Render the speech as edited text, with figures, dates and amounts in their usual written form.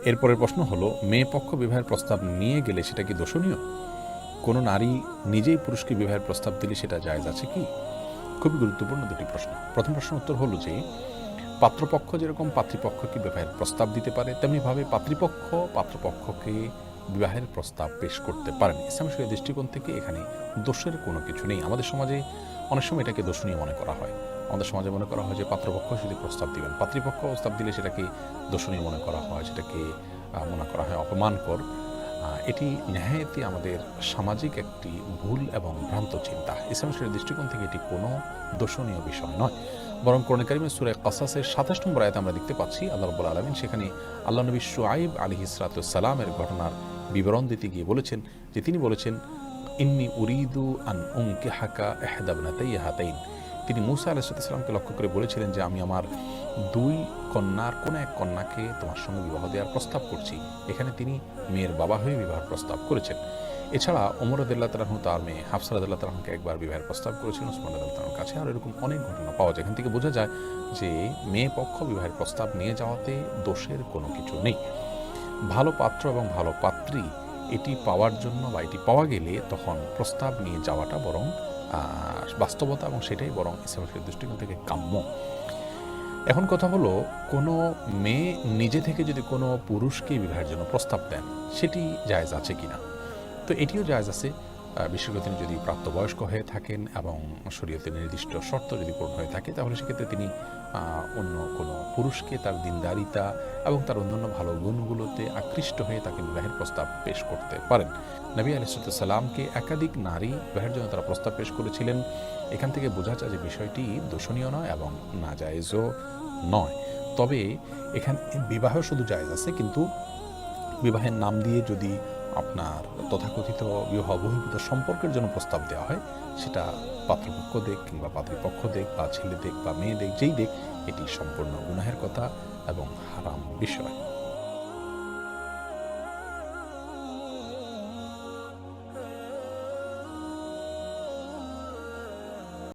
এরপরের প্রশ্ন হলো, মেয়ে পক্ষ বিবাহের প্রস্তাব নিয়ে গেলে সেটা কি দোষণীয়? কোনো নারী নিজেই পুরুষকে বিবাহের প্রস্তাব দিলে সেটা জায়েজ আছে কি? খুবই গুরুত্বপূর্ণ দুটি প্রশ্ন। প্রথম প্রশ্নের উত্তর হলো যে, পাত্রপক্ষ যেরকম পাত্রীপক্ষকে বিবাহের প্রস্তাব দিতে পারে, তেমনিভাবে পাত্রীপক্ষ পাত্রপক্ষকে বিবাহের প্রস্তাব পেশ করতে পারেন। ইসলামী শরীয়তের দৃষ্টিকোণ থেকে এখানে দোষের কোনো কিছু নেই। আমাদের সমাজে অনেক সময় এটাকে দোষণীয় মনে করা হয়। আমাদের সমাজে মনে করা হয় যে পাত্রপক্ষ যদি প্রস্তাব দিবেন, পাত্রীপক্ষ প্রস্তাব দিলে সেটাকে দোষণীয় মনে করা হয়, সেটাকে মনে করা হয় অপমানকর। এটি নেহায়েতই আমাদের সামাজিক একটি ভুল এবং ভ্রান্ত চিন্তা। ইসলামী শরীয়তের দৃষ্টিকোণ থেকে এটি কোনো দোষণীয় বিষয় নয়, বরং কোরআন কারীমের সূরা কাসাসের ২৭ নম্বর আয়াতে আমরা দেখতে পাচ্ছি আল্লাহ রাব্বুল আলামিন সেখানে আল্লাহ নবী শুআয়ব আলাইহিস সালামের ঘটনার বিবরণ দিতে গিয়ে বলেছেন যে, তিনি বলেছেন, ইন্নী উরিদু আন উনকিহাকা ইহদা ইবনাতাইয়া হাতাইন। তিনি মূসা আলাইহিস সালামকে লক্ষ্য করে বলেছিলেন যে, আমি আমার দুই কন্যার কোনো এক কন্যাকে তোমার সঙ্গে বিবাহ দেওয়ার প্রস্তাব করছি। এখানে তিনি মেয়ের বাবা হয়ে বিবাহের প্রস্তাব করেছেন। এছাড়া ওমর রাদিয়াল্লাহু তাআলা তার মেয়ে হাফসা রাদিয়াল্লাহু তাআলাকে একবার বিবাহের প্রস্তাব করেছিলেন ওসমান রাদিয়াল্লাহু তাআলার কাছে। আর এরকম অনেক ঘটনা পাওয়া যায়। এখান থেকে বোঝা যায় যে মেয়ে পক্ষ বিবাহের প্রস্তাব নিয়ে যাওয়াতে দোষের কোনো কিছু নেই। ভালো পাত্র এবং ভালো পাত্রী এটি পাওয়ার জন্য বা এটি পাওয়া গেলে তখন প্রস্তাব নিয়ে যাওয়াটা বরং বাস্তবতা, এবং সেটাই বরং ইসলামের দৃষ্টিকোণ থেকে কাম্য। এখন কথা হলো, কোনো মেয়ে নিজে থেকে যদি কোনো পুরুষকে বিবাহের জন্য প্রস্তাব দেন, সেটি জায়েজ আছে কিনা? তো এটিও জায়েজ আছে, বিশেষ করে তিনি যদি প্রাপ্তবয়স্ক হয়ে থাকেন এবং শরীয়তের নির্দিষ্ট শর্ত যদি পূরণ হয়ে থাকে, তাহলে সেক্ষেত্রে তিনি অন্য কোনো পুরুষকে তার দিনদারিতা এবং তার অন্যান্য ভালো গুণগুলোতে আকৃষ্ট হয়ে তাকে বিবাহের প্রস্তাব পেশ করতে পারেন। নবী আলাইহিস সালামকে একাধিক নারী বিবাহের জন্য তারা প্রস্তাব পেশ করেছিলেন। এখান থেকে বোঝা যায় যে বিষয়টি দোষণীয় নয় এবং নাজায়েজও নয়। তবে এখানে বিবাহ শুধু জায়েজ আছে, কিন্তু বিবাহের নাম দিয়ে যদি আপনার তথাকথিত বিবাহ বহির্ভূত সম্পর্কের জন্য প্রস্তাব দেওয়া হয়, সেটা পাত্রপক্ষ দেখ কিংবা পাত্রীপক্ষ দেখ বা ছেলে দেখ বা মেয়ে দেখ, যেই দেখ, এটি সম্পূর্ণ গুনাহের কথা এবং হারাম বিষয়।